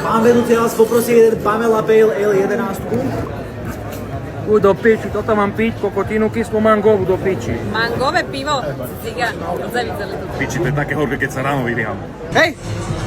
Pán vedúci, ja vás poprosím jeden Pamela Pale Ale 11. Do piči, toto mám piť, kokotinu kyslú mangovú do piči. Mangové pivo? Ciga, zavideli to. Piči, to je také horké, keď sa ráno vydýham. Hej,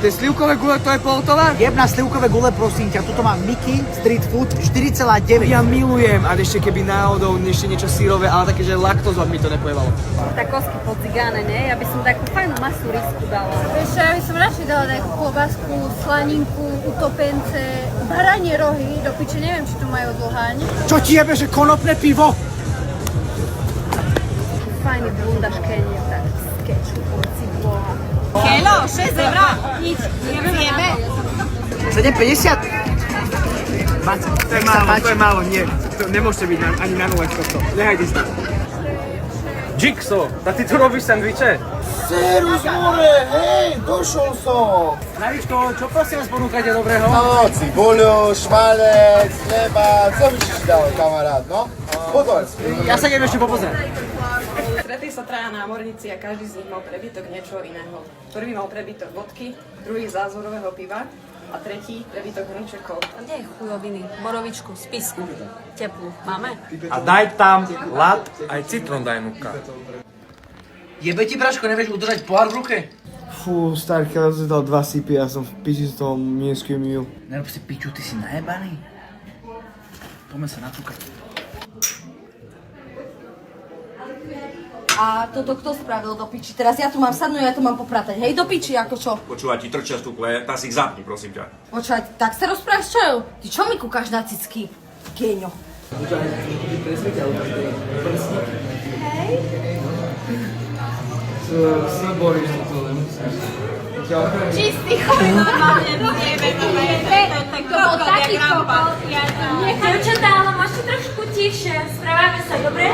tie slivkové gule, to je poltová? Jeb na slivkové gule, prosím ťa, tuto má Mickey Street Food 4,9. Ja milujem, a ešte keby náhodou ešte niečo sírové, ale také, že laktóza mi to nepojevalo. Tá kosky po cigáne, nie? Ja by som takú fajnú masu risku dala. Vieš, ja by som radšej dala nejakú klobásku, slaninku, utopence, baranie rohy, do piče, neviem, či tu majú dlháň. Čo ti jebe, že konopné pivo? Fajný bundaškenie, tak s kečupom, cibola. Kelo, 6 eur? Nič, jebe. 7,50? 20. To je málo, nie. To nemôžete byť ani na nule z tohto. Nehajte si to. Jigsaw, a ty tu robíš sandviče? Serus more, hej, došol som. Pravičko, čo prosím vás ponúkate dobrého? No, cibuľu, šmalec, chleba, co by si dal, kamarát, no? Pozor. Ja sa idem ešte popozrieť. Stretli sa traja námorníci a každý z nich mal prebytok niečoho iného. Prvý mal prebytok vodky, druhý zázorového piva a tretí prebytok hrnčekov. A kde je chujoviny? Borovičku, spisku, teplú. Máme? A daj tam lat, aj citrón daj núka. Jebe ti, Braško, nevieš udržať pohár v ruke? Fú, starý, keď som si dal 2 sipy, ja som v piči z toho miesky mil. Nerob si piču, ty si najebaný. Poďme sa natúkať. A toto kto spravil do piči? Teraz ja tu mám sadnúť, ja tu mám popratať. Hej, do piči, ako čo? Počúvaj, ti trčia stúple, tá si ich zapni, prosím ťa. Počúvaj, tak sa rozprávaš čo? Ty čo mi kúkaš na cicky? Géňo. Výborný, že to nemusíš. Čistý chuj, normálne budeme. To bol taký kokot. Devčatá, ale môžete trošku tichšie. Správame sa, dobre?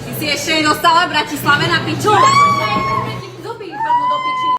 Ty si ešte nedostala v Bratislave na piču?